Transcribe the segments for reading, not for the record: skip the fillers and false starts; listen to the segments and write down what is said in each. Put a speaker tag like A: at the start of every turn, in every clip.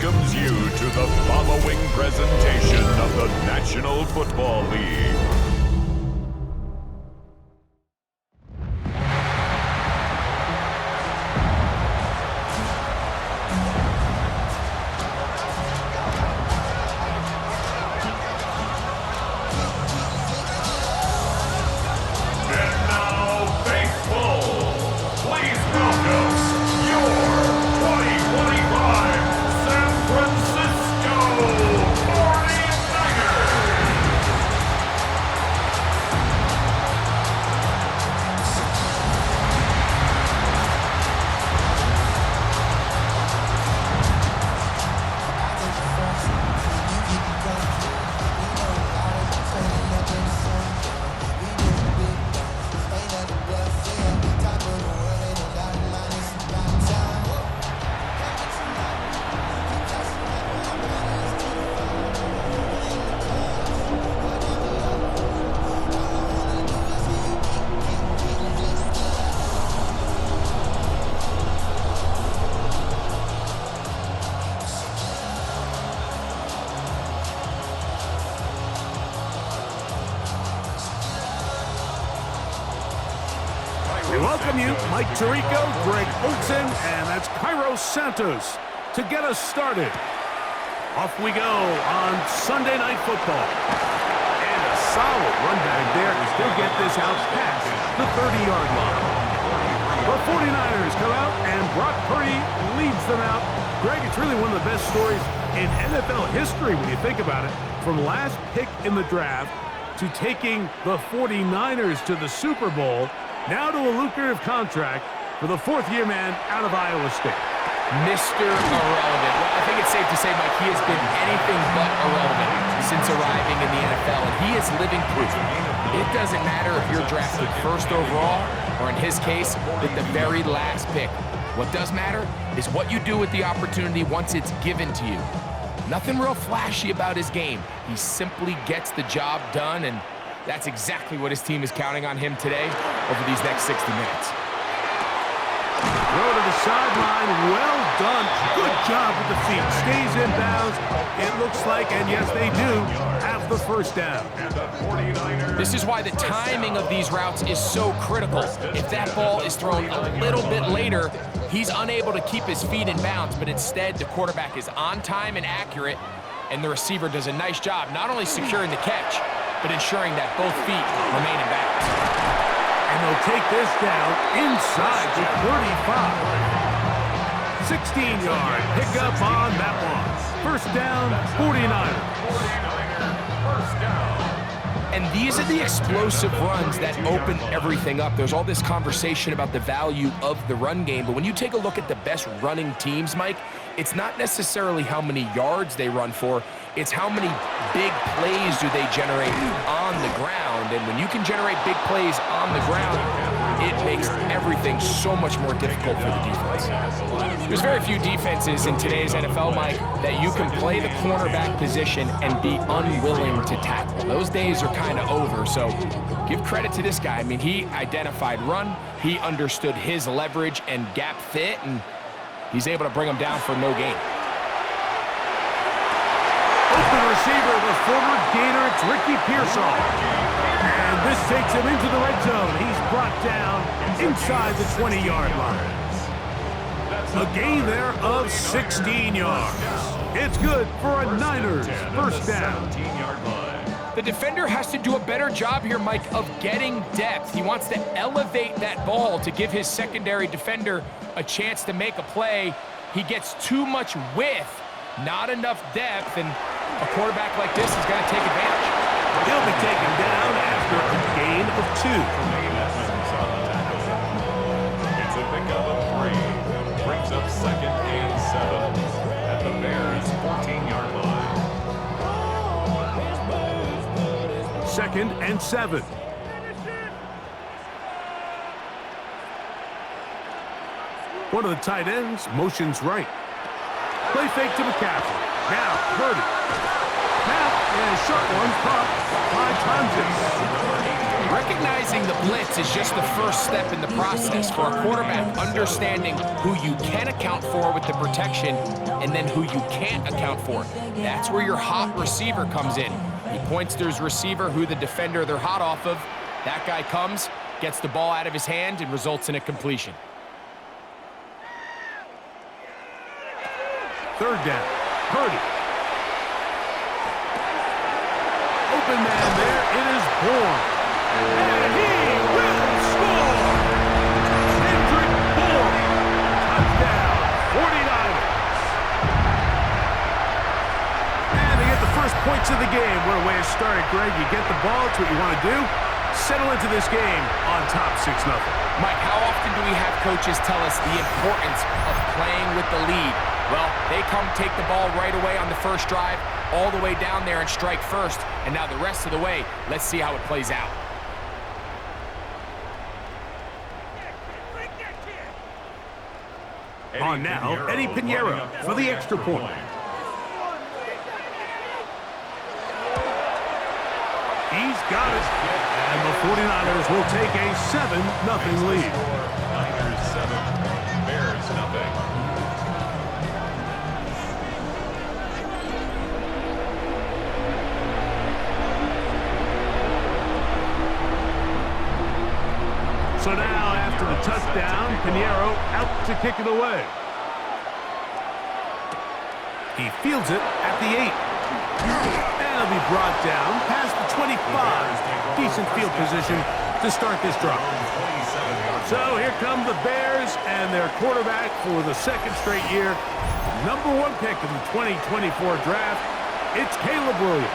A: welcomes you to the following presentation of the National Football League.
B: We welcome you, Mike Tirico, Greg Olson, and that's Cairo Santos to get us started. Off we go on Sunday Night Football. And a solid run back there to still get this out past the 30-yard line. The 49ers come out, and Brock Purdy leads them out. Greg, it's really one of the best stories in NFL history when you think about it. From last pick in the draft to taking the 49ers to the Super Bowl, now to a lucrative contract for the fourth-year man out of Iowa State.
C: Mr. Irrelevant. Well, I think it's safe to say, Mike, he has been anything but irrelevant since arriving in the NFL, and he is living proof. It doesn't matter if you're drafted first overall, or in his case, with the very last pick. What does matter is what you do with the opportunity once it's given to you. Nothing real flashy about his game. He simply gets the job done, and that's exactly what his team is counting on him today over these next 60 minutes.
B: Throw to the sideline, well done. Good job with the feet. Stays in bounds, it looks like, and yes, they do have the first down.
C: This is why the timing of these routes is so critical. If that ball is thrown a little bit later, he's unable to keep his feet in bounds, but instead the quarterback is on time and accurate, and the receiver does a nice job not only securing the catch, but ensuring that both feet remain in bounds.
B: And they'll take this down inside the 35. 16-yard pickup on that one. First down, 49ers.
A: First down.
C: And these are the explosive runs that open everything up. There's all this conversation about the value of the run game, but when you take a look at the best running teams, Mike, it's not necessarily how many yards they run for, it's how many big plays do they generate on the ground. And when you can generate big plays on the ground, it makes everything so much more difficult for the defense. There's very few defenses in today's NFL, Mike, that you can play the cornerback position and be unwilling to tackle. Those days are kind of over, so give credit to this guy. I mean, he identified run, he understood his leverage and gap fit, and he's able to bring him down for no gain.
B: Open receiver, the former Gator, it's Ricky Pearsall. And this takes him into the red zone. He's brought down inside the 20-yard line. A gain there of 16 yards. It's good for a Niners first down.
C: The defender has to do a better job here, Mike, of getting depth. He wants to elevate that ball to give his secondary defender a chance to make a play. He gets too much width, not enough depth, and a quarterback like this is going to take advantage.
B: He'll be taken down after a gain of 2.
A: It's a pickup of 3. Brings up second and 7 at the Bears' 14-yard line.
B: Second and 7. One of the tight ends motions right. Play fake to McCaffrey. Now, Purdy. Now, and a short one caught by Thompson.
C: Recognizing the blitz is just the first step in the process for a quarterback, understanding who you can account for with the protection and then who you can't account for. That's where your hot receiver comes in. He points to his receiver, who the defender they're hot off of. That guy comes, gets the ball out of his hand, and results in a completion.
B: Third down. Purdy. Open man there. It is Bourne. And he will score! Kendrick Bourne. Touchdown. 49ers. And they get the first points of the game. What a way to start it, Greg. You get the ball. It's what you want to do. Settle into this game on top 6-0.
C: Mike, how often do we have coaches tell us the importance of playing with the lead? Well, they come take the ball right away on the first drive, all the way down there and strike first, and now the rest of the way, let's see how it plays out.
B: On now, Eddie Pinheiro for the extra point. He's got it. And the 49ers will take a 7-0 lead.
A: Niners 7, Bears 0.
B: So now, after the touchdown, Pinheiro out to kick it away. He fields it at the 8. And it'll be brought down past the 25. Decent field position to start this drive. So here come the Bears and their quarterback for the second straight year. #1 pick in the 2024 draft. It's Caleb Williams.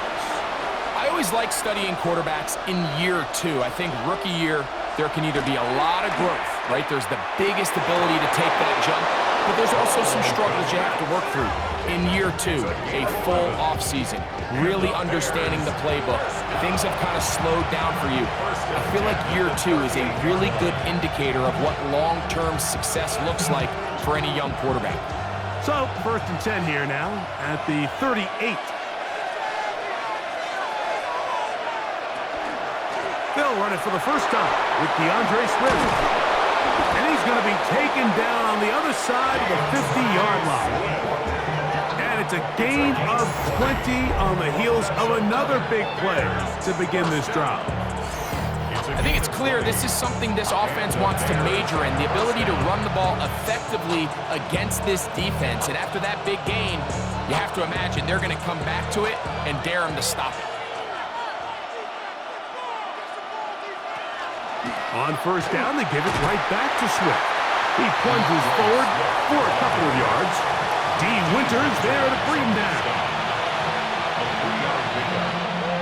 C: I always like studying quarterbacks in year 2. I think rookie year, there can either be a lot of growth, right? There's the biggest ability to take that jump, but there's also some struggles you have to work through. In year 2, a full offseason, really understanding the playbook. Things have kind of slowed down for you. I feel like year 2 is a really good indicator of what long-term success looks like for any young quarterback.
B: So, 1st and 10 here now at the 38. They'll run it for the first time with DeAndre Swift. And he's going to be taken down on the other side of the 50-yard line. And it's a gain of 20 on the heels of another big play to begin this drive.
C: I think it's clear this is something this offense wants to major in, the ability to run the ball effectively against this defense. And after that big gain, you have to imagine they're going to come back to it and dare them to stop it.
B: On first down, they give it right back to Swift. He plunges forward for a couple of yards. D. Winters there to bring him down.
A: A 3-yard pickup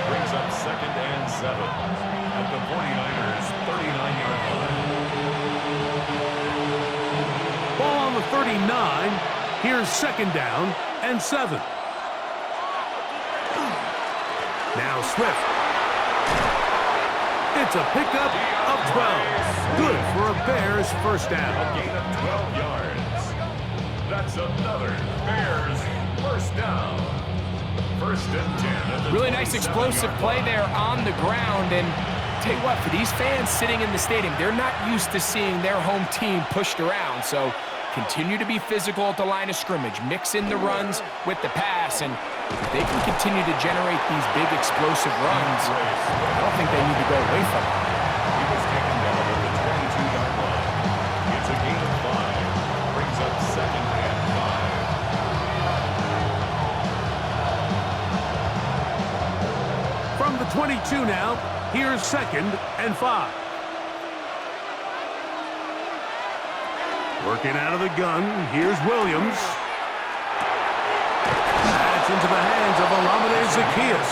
A: brings up 2nd and 7 at the 49ers 39-yard line.
B: Ball on the 39. Here's 2nd down and 7. Now Swift. It's a pickup of 12. Good for a Bears first down.
A: A gain of 12 yards. That's another Bears first down. 1st and 10. At the
C: Really nice explosive play there on the ground. And tell you what, for these fans sitting in the stadium, they're not used to seeing their home team pushed around. So continue to be physical at the line of scrimmage. Mix in the runs with the pass. And if they can continue to generate these big explosive runs, I don't think they need to go away from it.
A: He was taken down at the 22-yard line. It's a gain of 5. Brings up 2nd and
B: 5. From the 22 now, here's 2nd and 5. Working out of the gun, here's Williams. That's into the hands of Olamide Zaccheaus.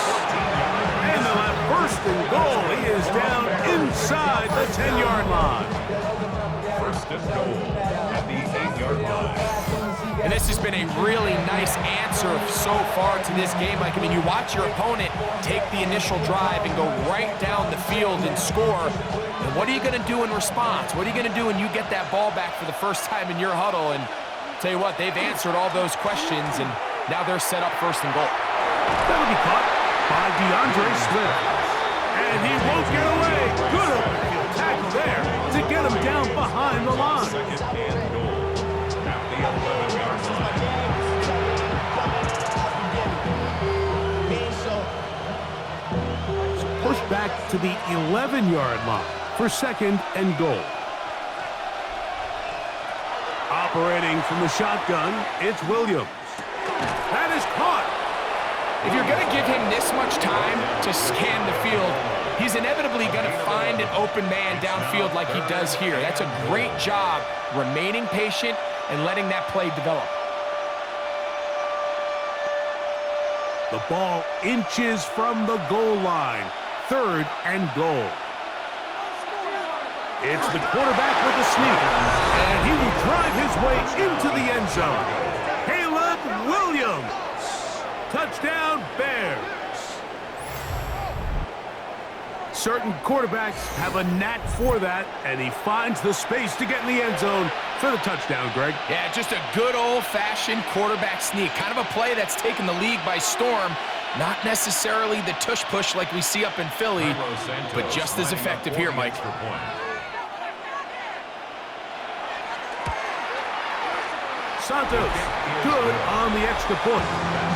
B: And they'll have 1st and goal. He is down inside the 10-yard line.
A: 1st and goal at the 8-yard line.
C: And this has been a really nice answer so far to this game. Like, I mean, you watch your opponent take the initial drive and go right down the field and score. And what are you going to do in response? What are you going to do when you get that ball back for the first time in your huddle? And tell you what, they've answered all those questions, and now they're set up 1st and goal.
B: That'll be caught by DeAndre Swift. And he won't get away. Good open field tackle there to get him down behind the line.
A: Second and goal at the 11-yard line.
B: Push back to the 11-yard line for second and goal. Operating from the shotgun, it's Williams. That is caught.
C: If you're going to give him this much time to scan the field, he's inevitably going to find an open man downfield like he does here. That's a great job remaining patient and letting that play develop.
B: The ball inches from the goal line. Third and goal. It's the quarterback with the sneak, and he will drive his way into the end zone. Caleb Williams. Touchdown, Bears. Certain quarterbacks have a knack for that, and he finds the space to get in the end zone for the touchdown, Greg.
C: Yeah, just a good old-fashioned quarterback sneak. Kind of a play that's taken the league by storm. Not necessarily the tush-push like we see up in Philly, but just as effective here, Mike.
B: Santos, good on the extra point.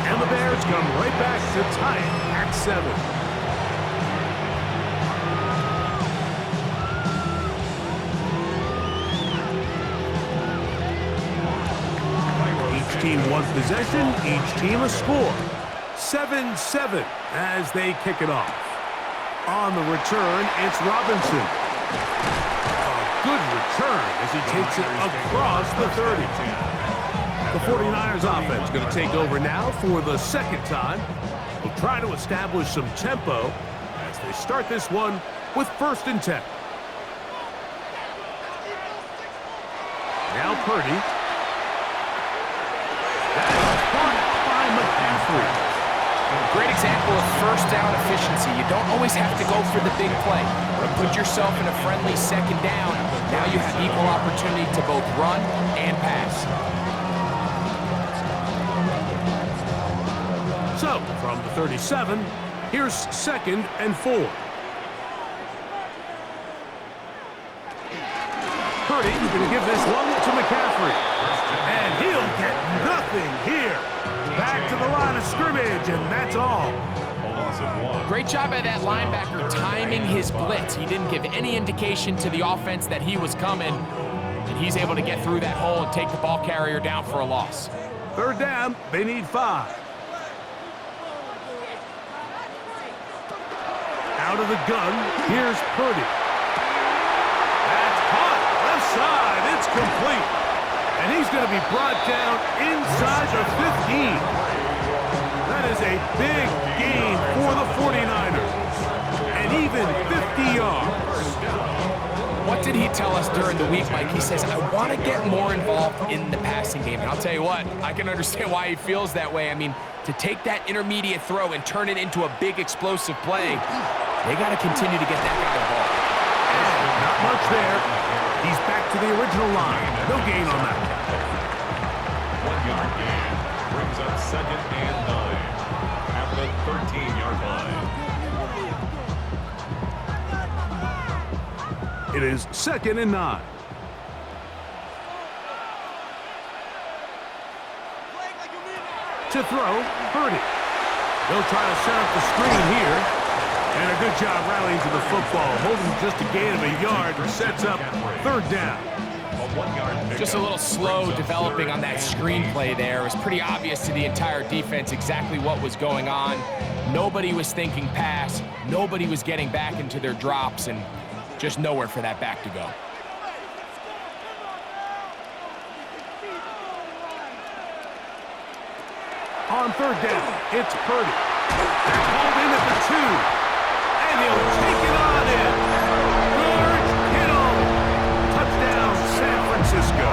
B: And the Bears come right back to tie it at 7. Each team one possession, each team a score. 7-7 as they kick it off. On the return, it's Robinson. A good return as he takes it across the 30. The 49ers offense going to take over now for the second time. They'll try to establish some tempo as they start this one with 1st and 10. Now Purdy. That's caught by McCaffrey.
C: Great example of first down efficiency. You don't always have to go for the big play, but put yourself in a friendly second down. Now you have equal opportunity to both run and pass.
B: So, from the 37, here's 2nd and 4. Purdy going to give this one to McCaffrey. And he'll get nothing here. Back to the line of scrimmage, and that's all.
C: Great job by that linebacker timing his blitz. He didn't give any indication to the offense that he was coming, and he's able to get through that hole and take the ball carrier down for a loss.
B: 3rd down, they need 5. Out of the gun, here's Purdy. That's caught, left side, it's complete. And he's going to be brought down inside the 15. That is a big gain for the 49ers. And even 50 yards.
C: What did he tell us during the week, Mike? He says, I want to get more involved in the passing game. And I'll tell you what, I can understand why he feels that way. I mean, to take that intermediate throw and turn it into a big explosive play, they got to continue to get that guy the ball.
B: And not much there. He's back to the original line. No gain on that.
A: 1-yard gain brings up 2nd and 9 at the 13-yard line.
B: It is 2nd and 9. To throw, Purdy. They'll try to set up the screen here. And a good job rallying to the football. Holding just a gain of a yard sets up 3rd down.
C: Just a little slow developing on that screenplay there. It was pretty obvious to the entire defense exactly what was going on. Nobody was thinking pass. Nobody was getting back into their drops, and just nowhere for that back to go.
B: On 3rd down, it's Purdy. That's hauled in at the 2. And he'll take it on in. George Kittle. Touchdown, San Francisco.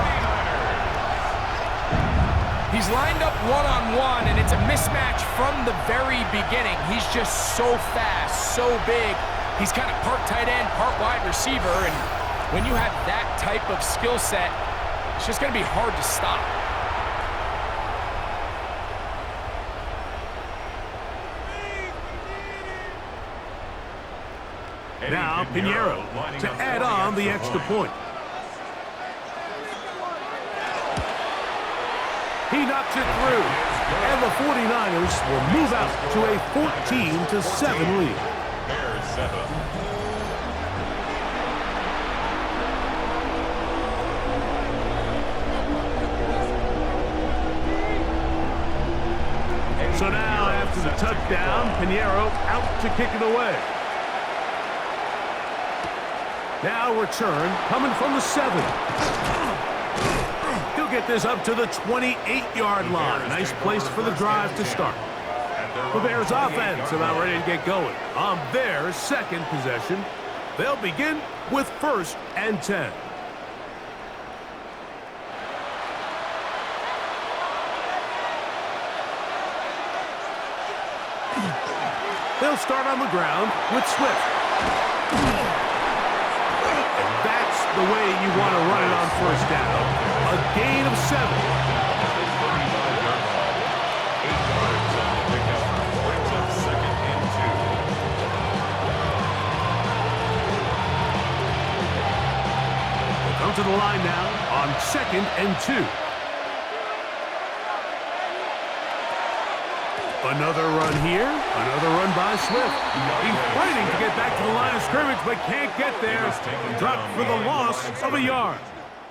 C: He's lined up one-on-one, and it's a mismatch from the very beginning. He's just so fast, so big. He's kind of part tight end, part wide receiver, and when you have that type of skill set, it's just going to be hard to stop.
B: Now Pinheiro to add on the extra point. He knocks it through, and the 49ers will move out to a 14-7 lead.
A: Bears 7.
B: So now, after the touchdown, Pinheiro out to kick it away. Now return coming from the 7. He'll get this up to the 28-yard line. Nice place for the drive to start. The Bears offense about ready to get going. On their second possession, they'll begin with 1st and 10. They'll start on the ground with Swift. And that's the way you want to run it on 1st down. A gain of 7.
A: 8 yards on the pickup. Brings up 2nd and 2.
B: They'll come to the line now on 2nd and 2. Another run here, another run by Swift. He's fighting to get back to the line of scrimmage, but can't get there. Dropped for the loss of a yard.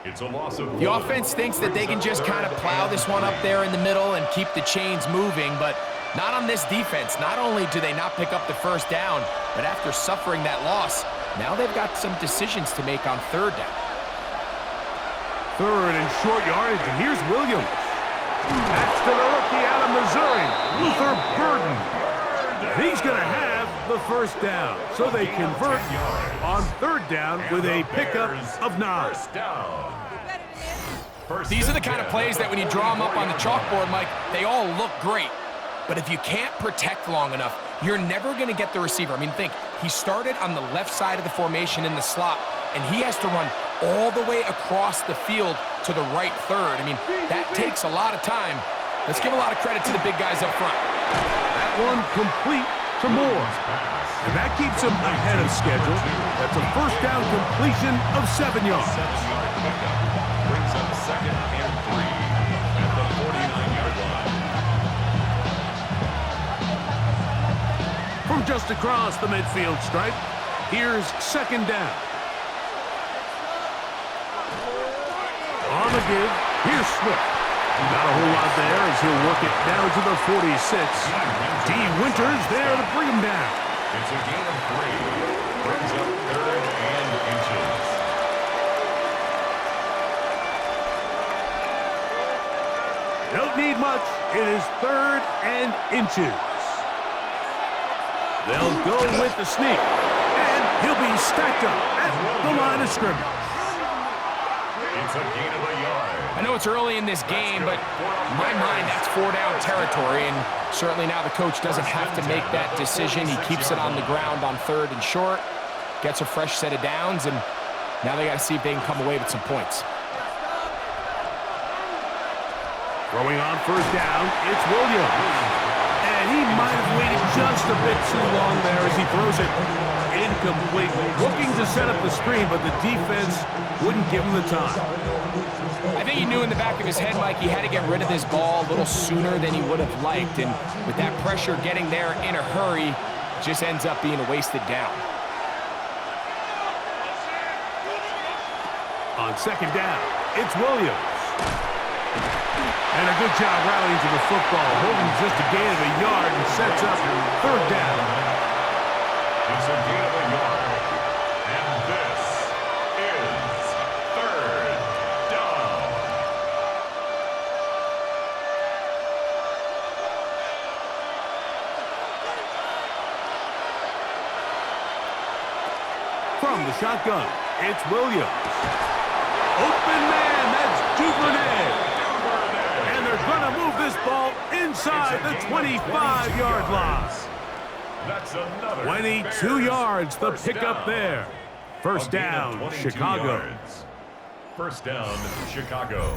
A: It's a loss of 1.
C: The offense thinks that they can just kind of plow this one up there in the middle and keep the chains moving, but not on this defense. Not only do they not pick up the 1st down, but after suffering that loss, now they've got some decisions to make on 3rd down.
B: 3rd and short yardage, and here's Williams. That's to the rookie out of Missouri, Luther Burden. He's going to have the 1st down, so they convert on 3rd down with a pickup of 9.
C: These are the kind of plays that when you draw them up on the chalkboard, Mike, they all look great. But if you can't protect long enough, you're never going to get the receiver. I mean, think, he started on the left side of the formation in the slot, and he has to run all the way across the field to the right 3rd. I mean, that takes a lot of time. Let's give a lot of credit to the big guys up front.
B: That one complete to Moore. And that keeps him ahead of schedule. That's a 1st down completion of 7 yards.
A: 7-yard pickup. Brings up 2nd and 3 at the 49-yard line.
B: From just across the midfield stripe, here's 2nd down. On the give, here's Swift. Not a whole lot there as he'll work it down to the 46. D. Winters there to bring him down.
A: It's a gain of 3. Brings up 3rd and inches.
B: Don't need much. It is 3rd and inches. They'll go with the sneak. And he'll be stacked up at the line of scrimmage.
A: It's a gain of a yard.
C: I know it's early in this game, but in my mind, that's 4-down territory, and certainly now the coach doesn't have to make that decision. He keeps it on the ground on 3rd and short, gets a fresh set of downs, and now they got to see if they can come away with some points.
B: Throwing on 1st down, it's Williams. And he might have waited just a bit too long there as he throws it incomplete. Looking to set up the screen, but the defense wouldn't give him the time.
C: I think he knew in the back of his head, Mike, he had to get rid of this ball a little sooner than he would have liked. And with that pressure getting there in a hurry, it just ends up being a wasted down.
B: On 2nd down, it's Williams. And a good job rallying to the football, holding just a gain of a yard and sets up 3rd down.
A: It's a gain of a yard. And this is 3rd down.
B: From the shotgun, it's Williams. Open man, that's Duvernay. And they're going to move this ball inside the 25-yard line.
A: That's another
B: 22 yards, the pickup there. 1st down, Chicago.
A: 1st down, Chicago.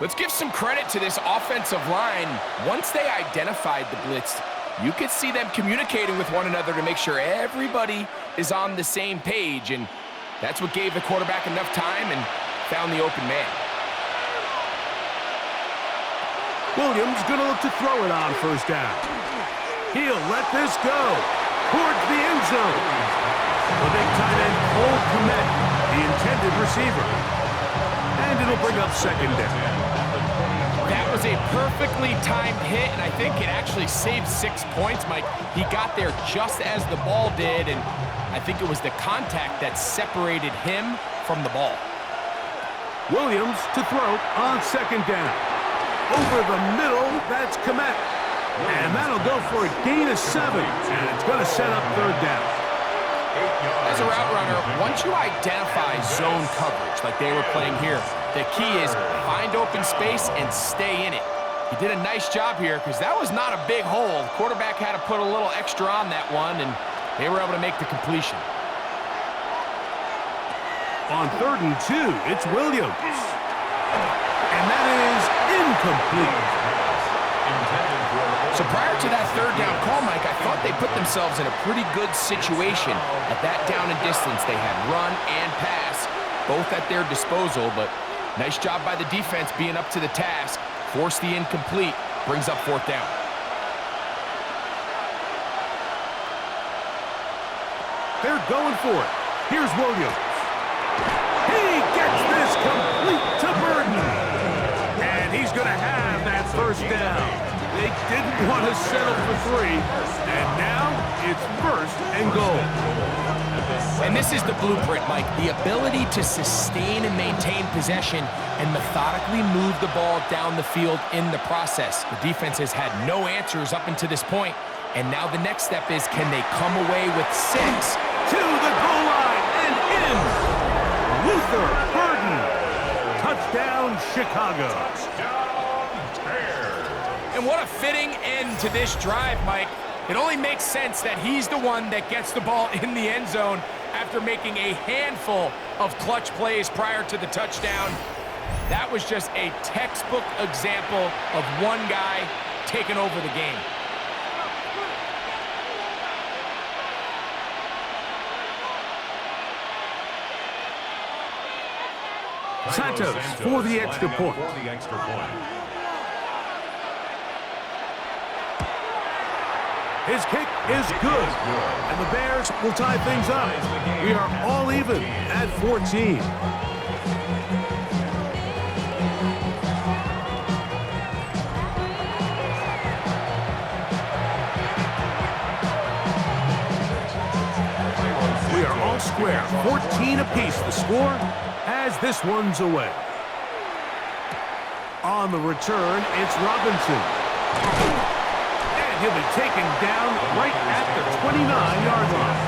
C: Let's give some credit to this offensive line. Once they identified the blitz, you could see them communicating with one another to make sure everybody is on the same page, and that's what gave the quarterback enough time and found the open man.
B: Williams going to look to throw it on first down. He'll let this go towards the end zone. The big tight end, Cole Kmet, the intended receiver. And it'll bring up second down.
C: That was a perfectly timed hit, and I think it actually saved 6 points, Mike. He got there just as the ball did, and I think it was the contact that separated him from the ball.
B: Williams to throw on second down. Over the middle, that's Kmet. And that'll go for a gain of 7, and it's going to set up third down.
C: As a route runner, once you identify zone coverage like they were playing here, the key is find open space and stay in it. He did a nice job here because that was not a big hole. The quarterback had to put a little extra on that one, and they were able to make the completion.
B: On 3rd and 2, it's Williams. And that is incomplete.
C: So prior to that third down call, Mike, I thought they put themselves in a pretty good situation at that down and distance. They had run and pass, both at their disposal, but nice job by the defense being up to the task. Force the incomplete, brings up 4th down.
B: They're going for it. Here's Williams. He gets this complete to Burton. And he's going to have that first down. They didn't want to settle for 3, and now it's 1st and goal.
C: And this is the blueprint, Mike. The ability to sustain and maintain possession and methodically move the ball down the field in the process. The defense has had no answers up until this point, and now the next step is, can they come away with 6?
B: To the goal line and in. Luther Burden. Touchdown, Chicago.
C: And what a fitting end to this drive, Mike. It only makes sense that he's the one that gets the ball in the end zone after making a handful of clutch plays prior to the touchdown. That was just a textbook example of one guy taking over the game.
B: Santos for the extra point. His kick is good, and the Bears will tie things up. We are all even at 14. We are all square, 14 apiece the score as this one's away. On the return, it's Robinson. He'll be taken down right at the 29-yard line.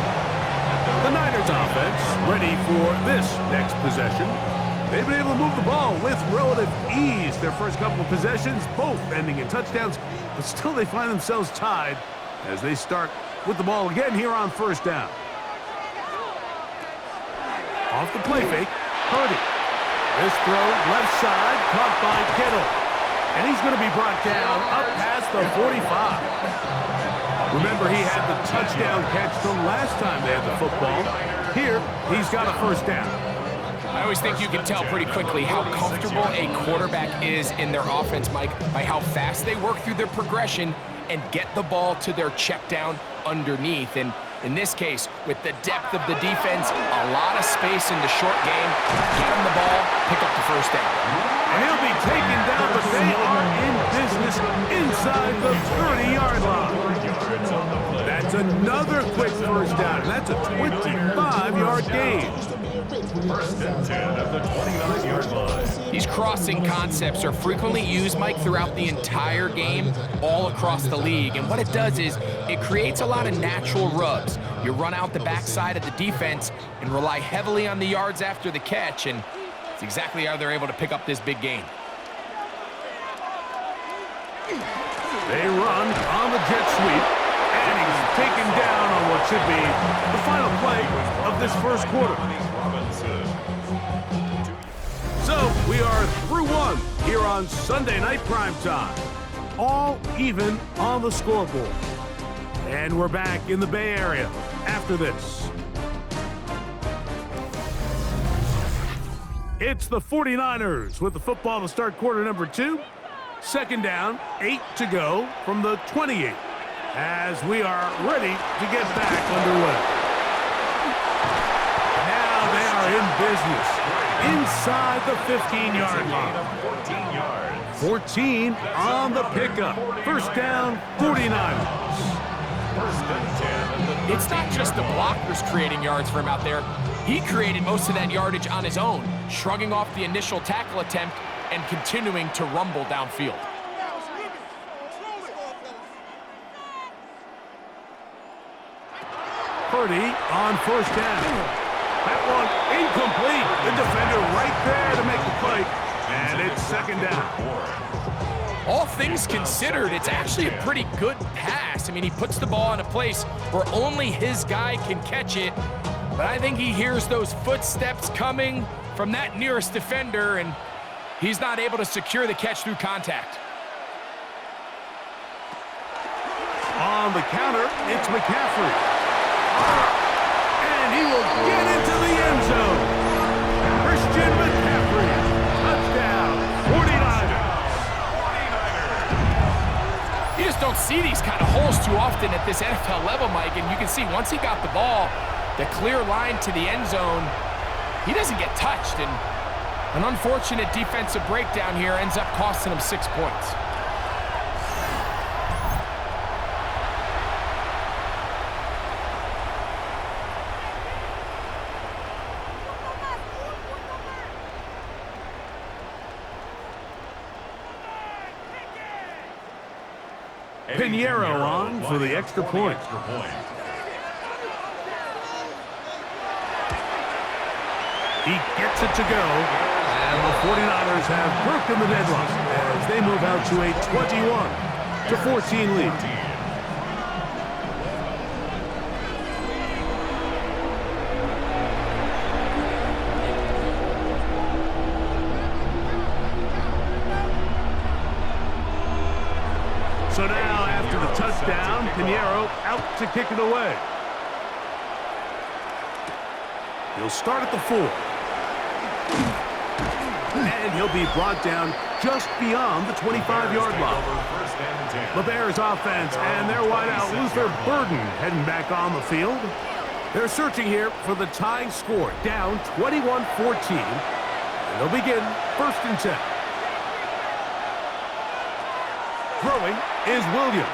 B: The Niners offense ready for this next possession. They've been able to move the ball with relative ease. Their first couple of possessions, both ending in touchdowns, but still they find themselves tied as they start with the ball again here on 1st down. Off the play fake, Purdy. This throw left side, caught by Kittle. And he's going to be brought down up past the 45. Remember, he had the touchdown catch the last time they had the football. Here, he's got a 1st down.
C: I always think you can tell pretty quickly how comfortable a quarterback is in their offense, Mike, by how fast they work through their progression and get the ball to their check down underneath. And in this case, with the depth of the defense, a lot of space in the short game, get him the ball, pick up the 1st down.
B: And he'll be taken down, but they are in business inside the 30-yard line. That's another quick 1st down. That's a 25-yard gain.
A: 1st and 10 at the 29-yard line.
C: These crossing concepts are frequently used, Mike, throughout the entire game, all across the league. And what it does is it creates a lot of natural rubs. You run out the backside of the defense and rely heavily on the yards after the catch, and it's exactly how they're able to pick up this big gain.
B: They run on the jet sweep, and he's taken down on what should be the final play of this 1st quarter. So we are through 1 here on Sunday Night Primetime. All even on the scoreboard. And we're back in the Bay Area after this. It's the 49ers with the football to start quarter number 2. Second down, 8 to go from the 28 as we are ready to get back underway. Now they are in business inside the 15-yard line.
A: 14 yards.
B: 14 on the pickup. First down, 49ers.
A: First and 10.
C: It's not just the blockers creating yards for him out there. He created most of that yardage on his own, shrugging off the initial tackle attempt and continuing to rumble downfield.
B: Purdy on first down. That one incomplete. The defender right there to make the play. And it's second down.
C: All things considered, it's actually a pretty good pass. I mean, he puts the ball in a place where only his guy can catch it. But I think he hears those footsteps coming from that nearest defender, and he's not able to secure the catch through contact.
B: On the counter, it's McCaffrey. And he will get into the end zone. Christian McCaffrey. Touchdown, 49ers.
C: You just don't see these kind of holes too often at this NFL level, Mike, and you can see once he got the ball, the clear line to the end zone, he doesn't get touched, and an unfortunate defensive breakdown here ends up costing him 6 points.
B: Pinheiro on for the extra point. He gets it to go, and the 49ers have broken the deadlock as they move out to a 21-14 lead. So now, after the touchdown, Pinheiro out to kick it away. He'll start at the 4. And he'll be brought down just beyond the 25-yard line. The Bears offense and their wideout Luther Burden heading back on the field. They're searching here for the tying score, down 21-14. And they'll begin first and 10. Throwing is Williams.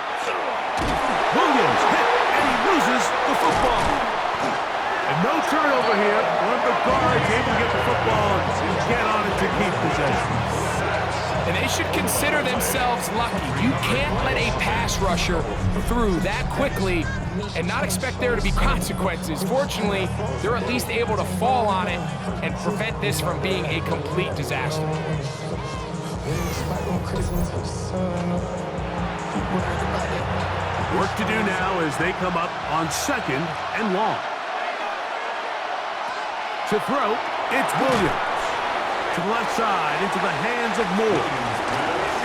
B: Williams hit, and he loses the football. And no turnover here. One of the guards able to get the football and get on it to keep possession.
C: And they should consider themselves lucky. You can't let a pass rusher through that quickly and not expect there to be consequences. Fortunately, they're at least able to fall on it and prevent this from being a complete disaster.
B: Work to do now as they come up on second and long. To throw, it's Williams. To the left side, into the hands of Moore.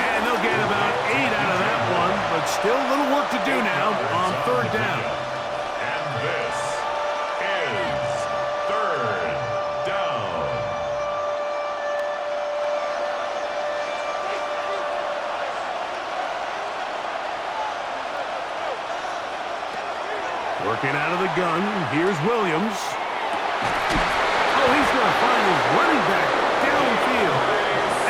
B: And they'll get about 8 out of that one, but still a little work to do now on third down.
A: And this is third down.
B: Working out of the gun, here's Williams. Oh, he's going to find his running back downfield.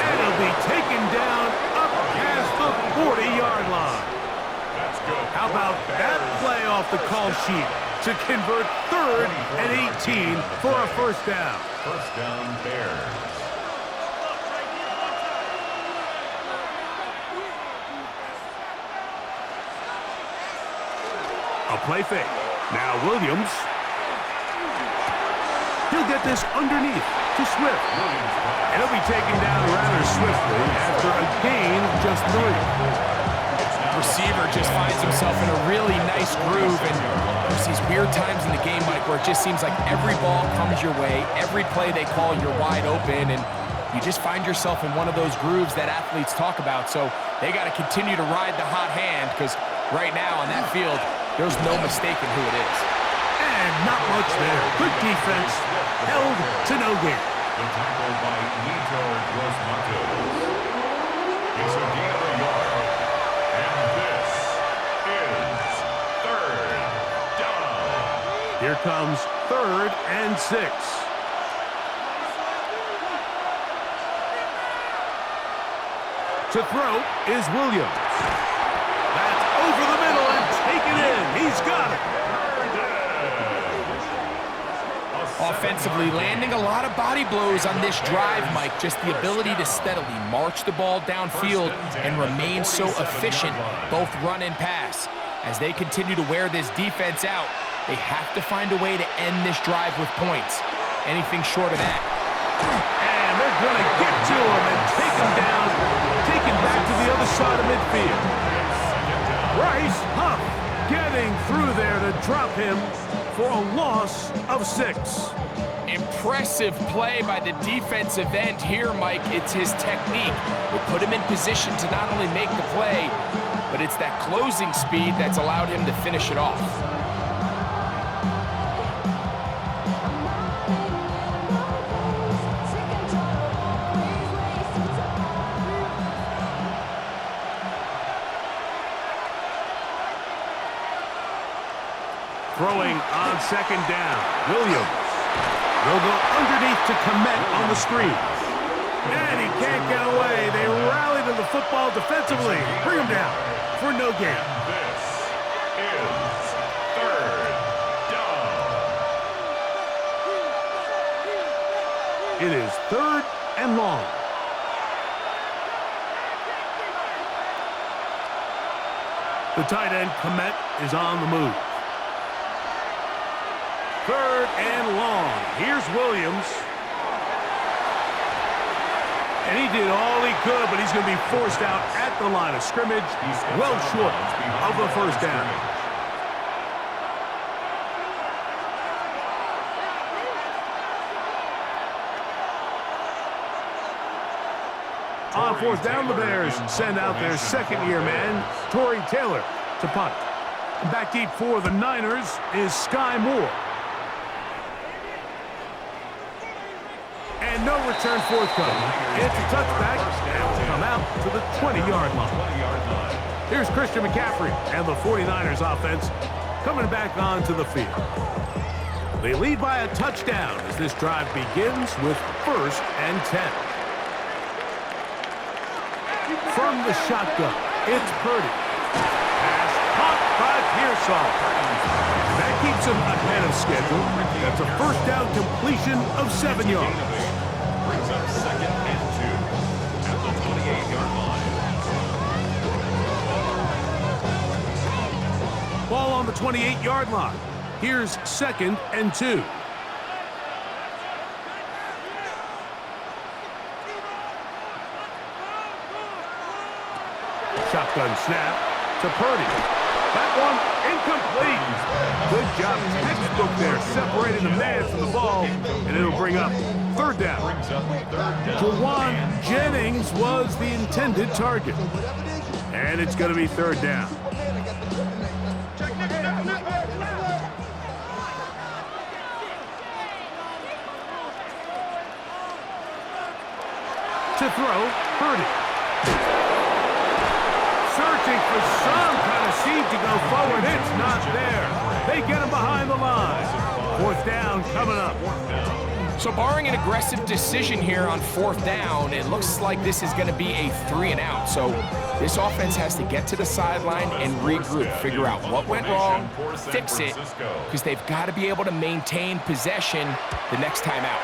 B: And he'll be taken down up past the 40-yard line.
A: That's good.
B: How about that play off the call sheet to convert third and 18 for a first down?
A: First down, Bears.
B: A play fake. Now Williams. He'll get this underneath to Swift. And he'll be taken down rather swiftly after a gain of just 3.
C: Receiver just finds himself in a really nice groove, and there's these weird times in the game, Mike, where it just seems like every ball comes your way, every play they call, you're wide open, and you just find yourself in one of those grooves that athletes talk about. So they got to continue to ride the hot hand, because right now on that field, There's no mistaking who it is.
B: And not much there. Good defense. Held to no gain.
A: The tackle by Nito Gross-Matos. It's a gain of a yard. And this is third down.
B: Here comes 3rd and 6. To throw is Williams. That's over the middle and taken in. He's got it.
C: Offensively, landing a lot of body blows on this drive, Mike. Just the ability to steadily march the ball downfield and remain so efficient, both run and pass. As they continue to wear this defense out, they have to find a way to end this drive with points. Anything short of that.
B: And they're going to get to him and take him down, take him back to the other side of midfield. Bryce Huff getting through there to drop him for a loss of 6.
C: Impressive play by the defensive end here, Mike. It's his technique. It put him in position to not only make the play, but it's that closing speed that's allowed him to finish it off.
B: Throwing on 2nd down. Williams. They'll go underneath to Komet on the screen. And he can't get away. They rally to the football defensively. Bring him down for no gain.
A: This is third down.
B: It is 3rd and long. The tight end, Komet, is on the move. 3rd and long. Here's Williams. And he did all he could, but he's going to be forced out at the line of scrimmage, well short of the 1st down. On 4th down, the Bears send out their 2nd-year man, Torrey Taylor, to punt. Back deep for the Niners is Sky Moore. And no return forthcoming. It's a touchback, and will come out to the 20-yard line. Here's Christian McCaffrey and the 49ers offense coming back onto the field. They lead by a touchdown as this drive begins with 1st and 10. From the shotgun, it's Purdy. Pass caught by Pearsall. That keeps him ahead of schedule. That's a 1st down completion of 7 yards.
A: Brings up 2nd and 2 at the 28-yard line.
B: Ball on the 28-yard line. Here's 2nd and 2. Shotgun snap to Purdy. That one incomplete. Good job, textbook there, separating the man from the ball, and it'll bring up 3rd down. Jawan Jennings was the intended target, and it's going to be 3rd down. To throw, Purdy. Searching for some kind of seed to go forward. It's not there. They get him behind the line. 4th down coming up.
C: So barring an aggressive decision here on 4th down, it looks like this is going to be a 3 and out. So this offense has to get to the sideline and regroup, figure out what went wrong, fix it, because they've got to be able to maintain possession the next time out.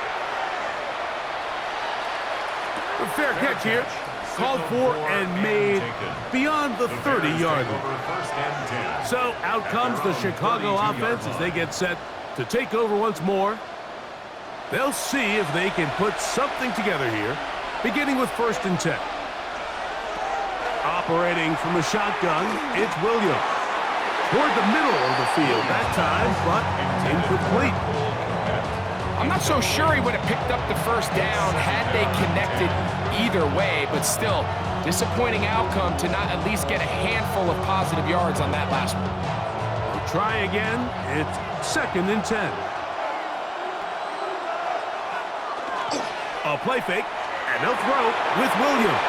B: A fair catch here. Called for and made beyond the 30-yard line. So out comes the Chicago offense as they get set to take over once more. They'll see if they can put something together here, beginning with 1st and 10. Operating from the shotgun, it's Williams. Toward the middle of the field that time, but incomplete.
C: I'm not so sure he would have picked up the 1st down had they connected either way, but still, disappointing outcome to not at least get a handful of positive yards on that last one.
B: try again. It's 2nd and 10. A play fake, and they'll throw with Williams.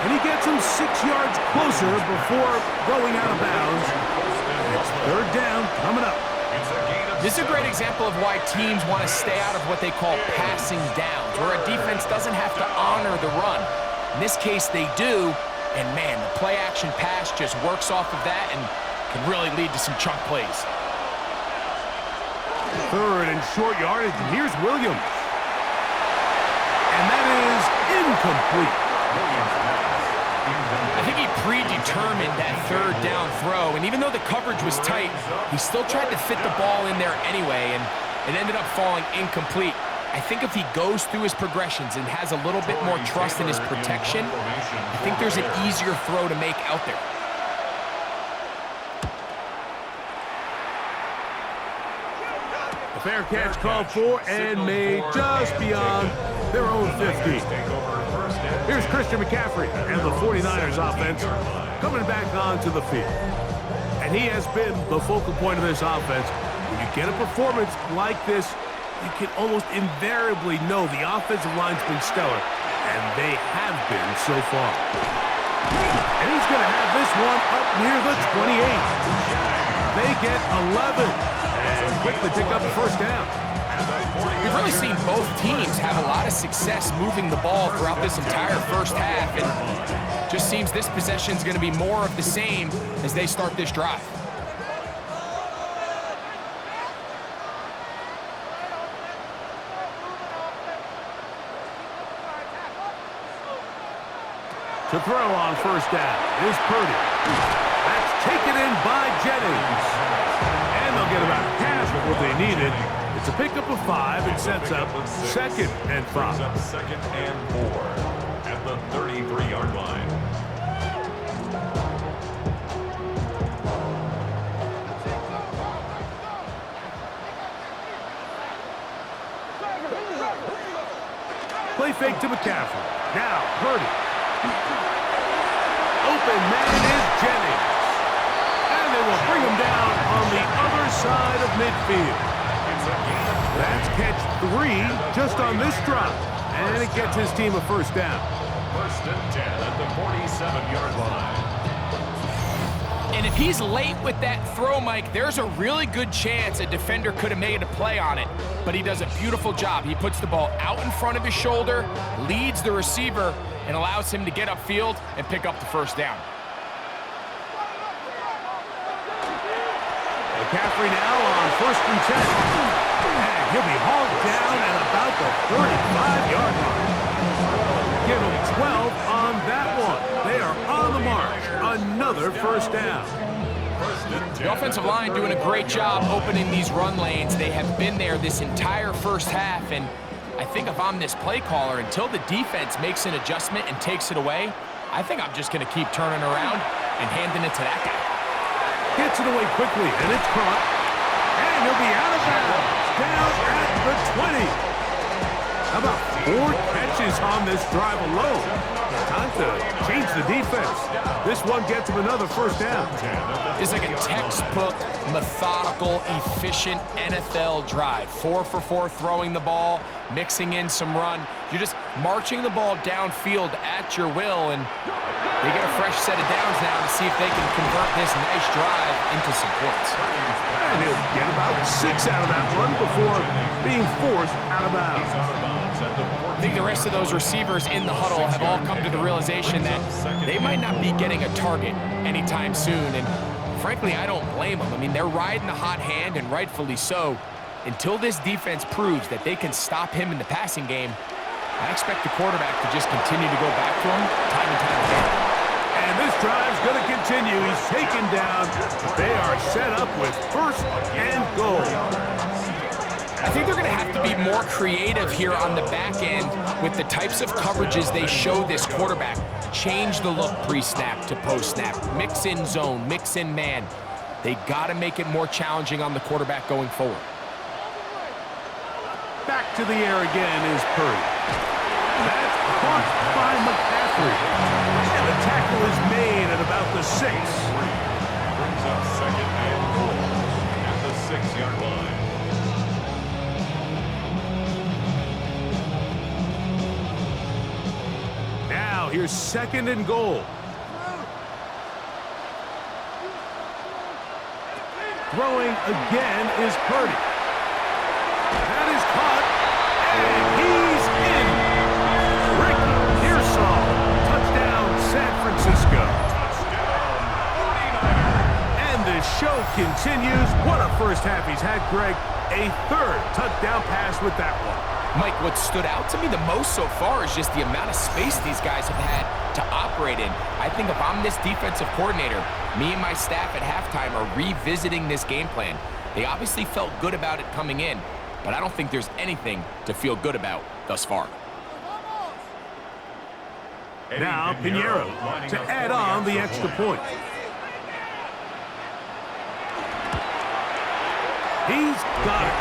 B: And he gets him 6 yards closer before going out of bounds. It's 3rd down coming up.
C: This is a great example of why teams want to stay out of what they call passing downs, where a defense doesn't have to honor the run. In this case, they do, and man, the play-action pass just works off of that and can really lead to some chunk plays.
B: 3rd and short yardage, and here's Williams. And that is incomplete.
C: I think he predetermined that 3rd down throw, and even though the coverage was tight, he still tried to fit the ball in there anyway, and it ended up falling incomplete. I think if he goes through his progressions and has a little bit more trust in his protection, I think there's an easier throw to make out there.
B: A fair catch called for and made just beyond their own 50. Here's Christian McCaffrey and the 49ers offense coming back onto the field. And he has been the focal point of this offense. When you get a performance like this, you can almost invariably know the offensive line's been stellar, and they have been so far. And he's going to have this one up near the 28. They get 11 and quickly pick up the 1st down.
C: We've really seen both teams have a lot of success moving the ball throughout this entire 1st half, and just seems this possession is going to be more of the same as they start this drive.
B: To throw on 1st down is Purdy. That's taken in by Jennings. And they'll get about half of what they needed. It's a pickup of 5 and sets up 2nd and 5.
A: 2nd and 4 at the 33-yard line.
B: Play fake to McCaffrey. Now Purdy. Open man is Jennings. And they will bring him down on the other side of midfield. That's catch 3 just on this drop. And it gets his team a 1st down.
A: 1st and 10 at the 47-yard line.
C: And if he's late with that throw, Mike, there's a really good chance a defender could have made a play on it. But he does a beautiful job. He puts the ball out in front of his shoulder, leads the receiver, and allows him to get upfield and pick up the 1st down.
B: McCaffrey now on 1st and 10. And he'll be hauled down at about the 35-yard line. Give him 12 on that one. They are on the march. Another 1st down.
C: The offensive line doing a great job opening these run lanes. They have been there this entire 1st half, and I think if I'm this play caller, until the defense makes an adjustment and takes it away, I think I'm just going to keep turning around and handing it to that guy.
B: Gets it away quickly, and it's caught. And he'll be out of bounds, down at the 20. How about 4 catches on this drive alone? Time to change the defense. This one gets him another 1st down.
C: It's like a textbook, methodical, efficient NFL drive. 4 for 4 throwing the ball, mixing in some run. You're just marching the ball downfield at your will, and they get a fresh set of downs now to see if they can convert this nice drive into some points.
B: And he'll get about 6 out of that one before being forced out of bounds.
C: I think the rest of those receivers in the huddle have all come to the realization that they might not be getting a target anytime soon, and frankly, I don't blame them. I mean, they're riding the hot hand, and rightfully so. Until this defense proves that they can stop him in the passing game, I expect the quarterback to just continue to go back to him time and time again.
B: And this drive's going to continue. He's taken down. They are set up with 1st and goal.
C: I think they're going to have to be more creative here on the back end with the types of coverages they show this quarterback. Change the look pre-snap to post-snap. Mix in zone, mix in man. They got to make it more challenging on the quarterback going forward.
B: Back to the air again is Purdy. That's caught by McCaffrey. And the tackle is made at about the 6.
A: Brings up 2nd 26-yard line.
B: Now here's 2nd and goal. Throwing again is Purdy. That is caught, and he's in. Ricky Pearsall, touchdown San Francisco. And the show continues. What a first half he's had, Greg. A 3rd touchdown pass with that one.
C: Mike, what stood out to me the most so far is just the amount of space these guys have had to operate in. I think if I'm this defensive coordinator, me and my staff at halftime are revisiting this game plan. They obviously felt good about it coming in, but I don't think there's anything to feel good about thus far.
B: Now Pinheiro to add on the extra point. He's got it.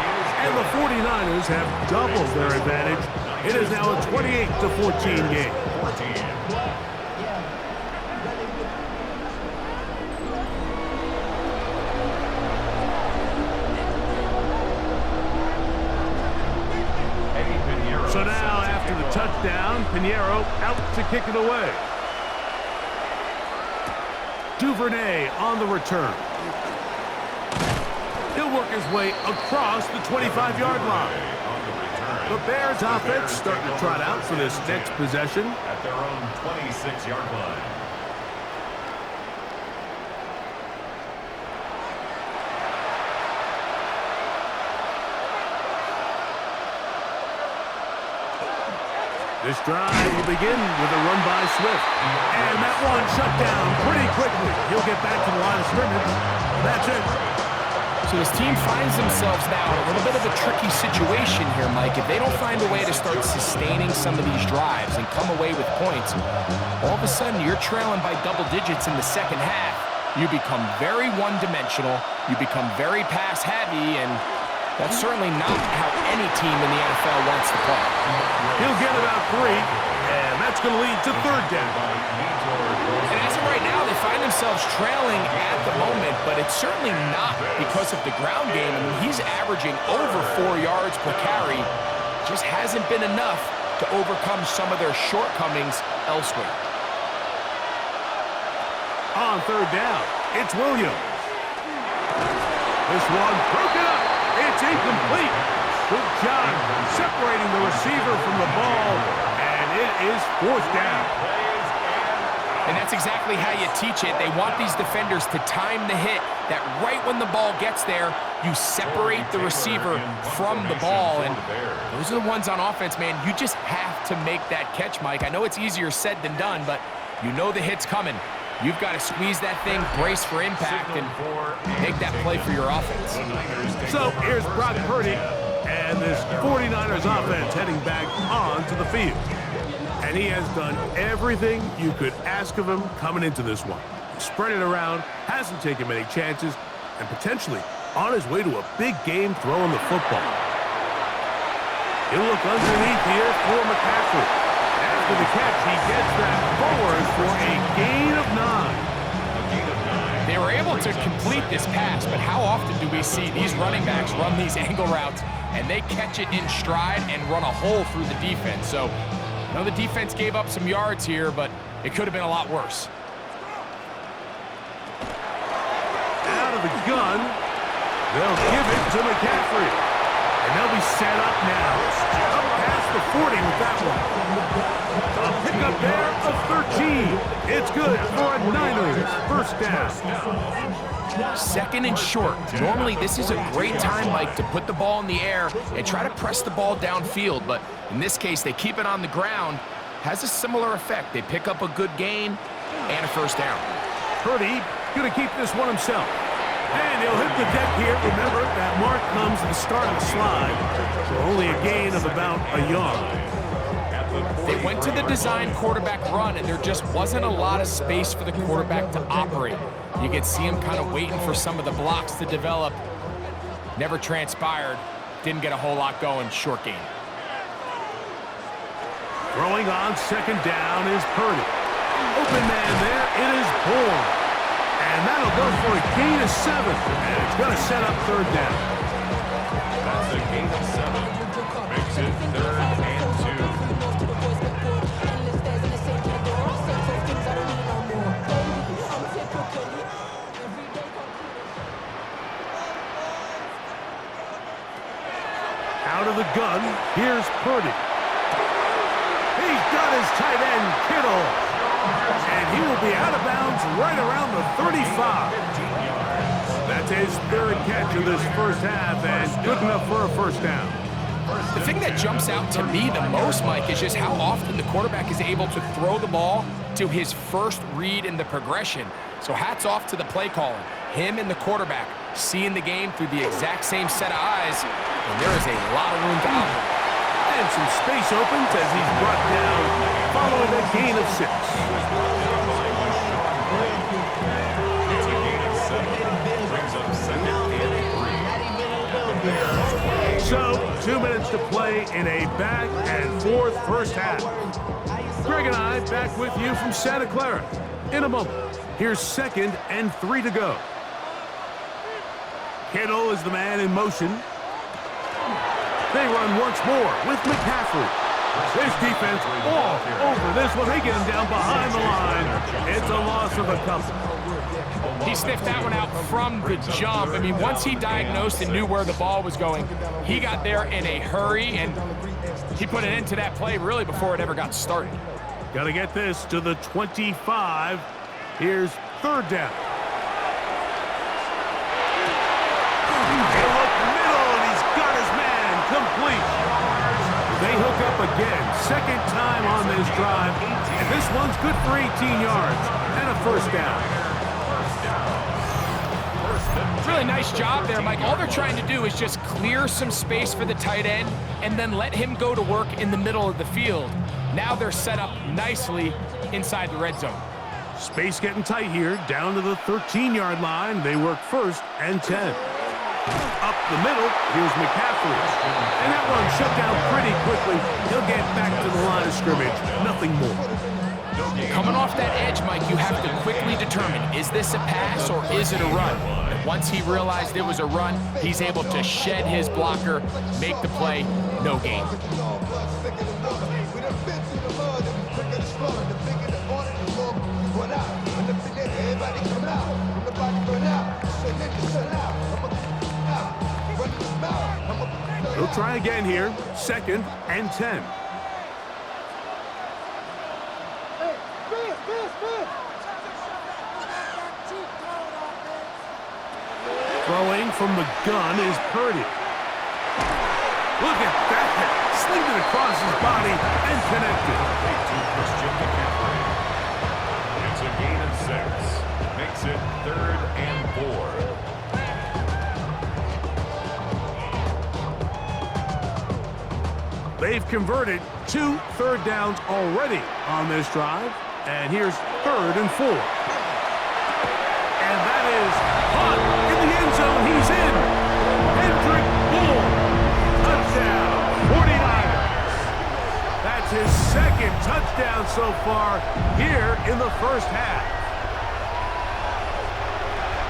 B: And the 49ers have doubled their advantage. It is now a 28-14 game. So now, after the touchdown, Pinheiro out to kick it away. Duvernay on the return. He'll work his way across the 25-yard line. The Bears offense starting to trot out for this next possession.
A: At their own 26-yard line.
B: This drive will begin with a run by Swift. And that one shut down pretty quickly. He'll get back to the line of scrimmage. That's it.
C: So this team finds themselves now in a little bit of a tricky situation here, Mike. If they don't find a way to start sustaining some of these drives and come away with points, all of a sudden you're trailing by double digits in the second half. You become very one-dimensional. You become very pass-heavy, and that's certainly not how any team in the NFL wants to play.
B: He'll get about 3, and that's going to lead to 3rd down.
C: And as of right now, they find themselves trailing at the moment, but it's certainly not because of the ground game. I mean, he's averaging over 4 yards per carry. Just hasn't been enough to overcome some of their shortcomings elsewhere.
B: On 3rd down, it's Williams. This one broken up. It's incomplete. Good job separating the receiver from the ball, and it is 4th down.
C: And that's exactly how you teach it. They want these defenders to time the hit, that right when the ball gets there, you separate the receiver from the ball. And those are the ones on offense, man. You just have to make that catch, Mike. I know it's easier said than done, but you know the hit's coming. You've got to squeeze that thing, brace for impact, and make that play for your offense.
B: So here's Brock Purdy and this 49ers offense heading back onto the field. And he has done everything you could ask of him coming into this one. Spread it around, hasn't taken many chances, and potentially on his way to a big game throwing the football. He'll look underneath here for McCaffrey. After the catch, he gets that forward for a gain of 9.
C: They were able to complete this pass, but how often do we see these running backs run these angle routes and they catch it in stride and run a hole through the defense? So, I know the defense gave up some yards here, but it could have been a lot worse.
B: Out of the gun, they'll give it to McCaffrey. And they'll be set up now. Up past the 40 with that one. A pickup there of 13. It's good for a Niners first down.
C: 2nd and short. Normally, this is a great time, Mike, to put the ball in the air and try to press the ball downfield. But in this case, they keep it on the ground. Has a similar effect. They pick up a good gain and a first down.
B: Purdy going to keep this one himself. And he'll hit the deck here. Remember, that mark comes at the start of the slide. So only a gain of about a yard.
C: They went to the design quarterback run, and there just wasn't a lot of space for the quarterback to operate. You could see him kind of waiting for some of the blocks to develop. Never transpired. Didn't get a whole lot going. Short game.
B: Throwing on 2nd down is Purdy. Open man there. It is Bourne. And that'll go for a gain of 7. And it's going to set up third down.
A: That's a gain of 7. Makes it 3rd and 2.
B: Out of the gun, here's Purdy. He's got his tight end, Kittle. And he will be out of bounds right around the 35. That's his 3rd catch of this first half, and good enough for a first down.
C: The thing that jumps out to me the most, Mike, is just how often the quarterback is able to throw the ball to his first read in the progression. So hats off to the play caller. Him and the quarterback seeing the game through the exact same set of eyes, and there is a lot of room to operate.
B: And some space opens as he's brought down following a gain of 6.
A: It's a gain of 7. Brings up 2nd and 3.
B: So, 2 minutes to play in a back and forth first half. Greg and I back with you from Santa Clara. In a moment, here's 2nd and 3 to go. Kittle is the man in motion. They run once more with McCaffrey. This defense all over this one. They get him down behind the line. It's a loss of a couple.
C: He sniffed that one out from the jump. I mean, once he diagnosed and knew where the ball was going, he got there in a hurry, and he put an end to that play really before it ever got started.
B: Got to get this to the 25. Here's 3rd down. Complete. They hook up again. 2nd time on this drive. And this one's good for 18 yards and a first down.
C: Really nice job there, Mike. All they're trying to do is just clear some space for the tight end and then let him go to work in the middle of the field. Now they're set up nicely inside the red zone.
B: Space getting tight here. Down to the 13-yard line. They work 1st and 10. Up the middle, here's McCaffrey. And that one shut down pretty quickly. He'll get back to the line of scrimmage. Nothing more.
C: Coming off that edge, Mike, you have to quickly determine, is this a pass or is it a run? And once he realized it was a run, he's able to shed his blocker, make the play, no gain.
B: He'll try again here. 2nd and 10. Throwing from the gun is Purdy. Look at that. Slinged it across his body and connected.
A: It's a gain of 6. Makes it 3rd and 4.
B: They've converted 2 third downs already on this drive. And here's 3rd and 4. And that is caught in the end zone. He's in. Hendrick Bull. Touchdown. 49ers. That's his 2nd touchdown so far here in the first half.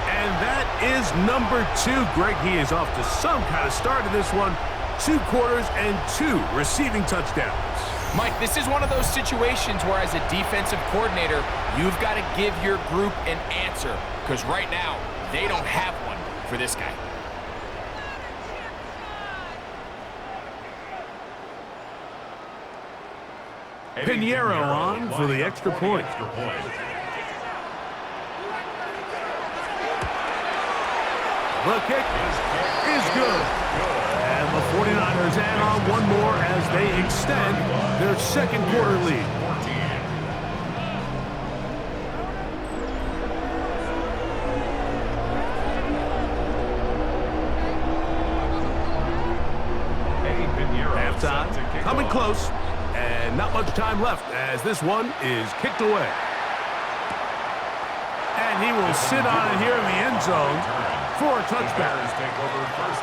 B: And that is number 2. Greg, he is off to some kind of start in this one. 2 quarters and 2 receiving touchdowns.
C: Mike, this is one of those situations where as a defensive coordinator, you've got to give your group an answer, because right now, they don't have one for this guy.
B: Pinheiro on for the extra point. The kick is good. And the 49ers add on one more as they extend their 2nd quarter lead. Halftime coming close, and not much time left as this one is kicked away. And he will sit on it here in the end zone for a touchback.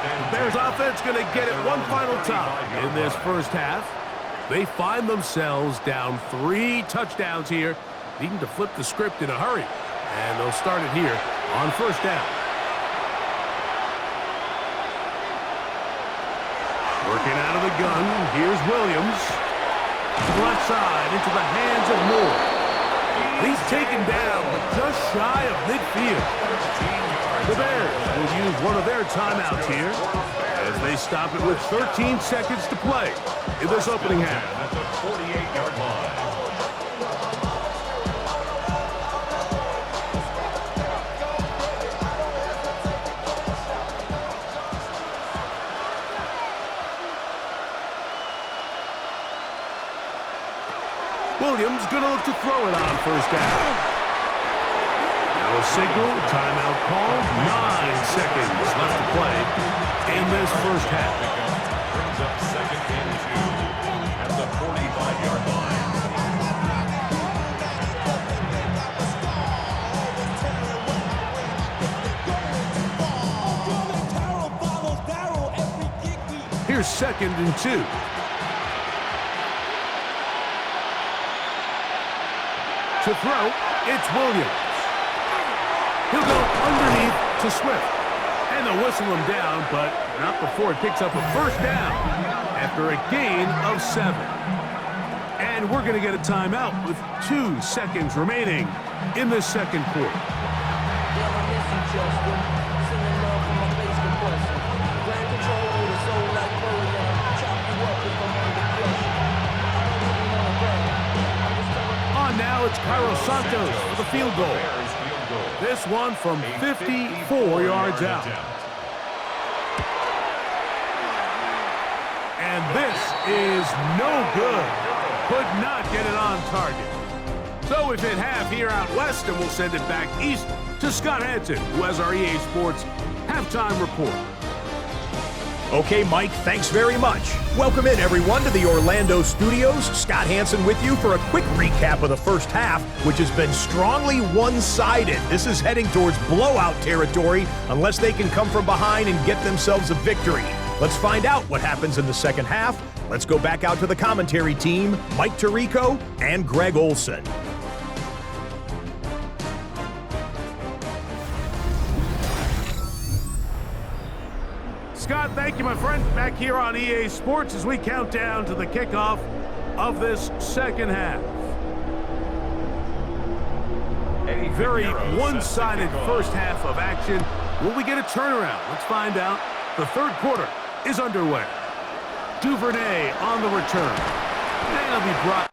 B: The Bears offense going to get it one final time in this first half. They find themselves down 3 touchdowns here, needing to flip the script in a hurry. And they'll start it here on first down. Working out of the gun, here's Williams. To the left side, into the hands of Moore. He's taken down, but just shy of midfield. The Bears will use one of their timeouts here as they stop it with 13 seconds to play in this opening half.
A: At the 48-yard line.
B: Williams going to look to throw it on first down. Now a signal, timeout called. 9 seconds left to play in this first half.
A: Brings up second and 2 at the 45-yard line.
B: Here's second and 2. To throw, it's Williams. He'll go underneath to Swift. And they'll whistle him down, but not before it picks up a first down after a gain of 7. And we're going to get a timeout with 2 seconds remaining in this second quarter. Now it's Cairo Santos for the field goal. This one from 54 yards out. And this is no good. Could not get it on target. So we've hit half here out west, and we'll send it back east to Scott Hansen, who has our EA Sports halftime report.
D: Okay, Mike, thanks very much. Welcome in, everyone, to the Orlando studios. Scott Hansen with you for a quick recap of the first half, which has been strongly one-sided. This is heading towards blowout territory unless they can come from behind and get themselves a victory. Let's find out what happens in the second half. Let's go back out to the commentary team, Mike Tirico and Greg Olson.
B: Scott, thank you, my friend. Back here on EA Sports as we count down to the kickoff of this second half. A very one-sided first half of action. Will we get a turnaround? Let's find out. The third quarter is underway. Duvernay on the return. And he'll be brought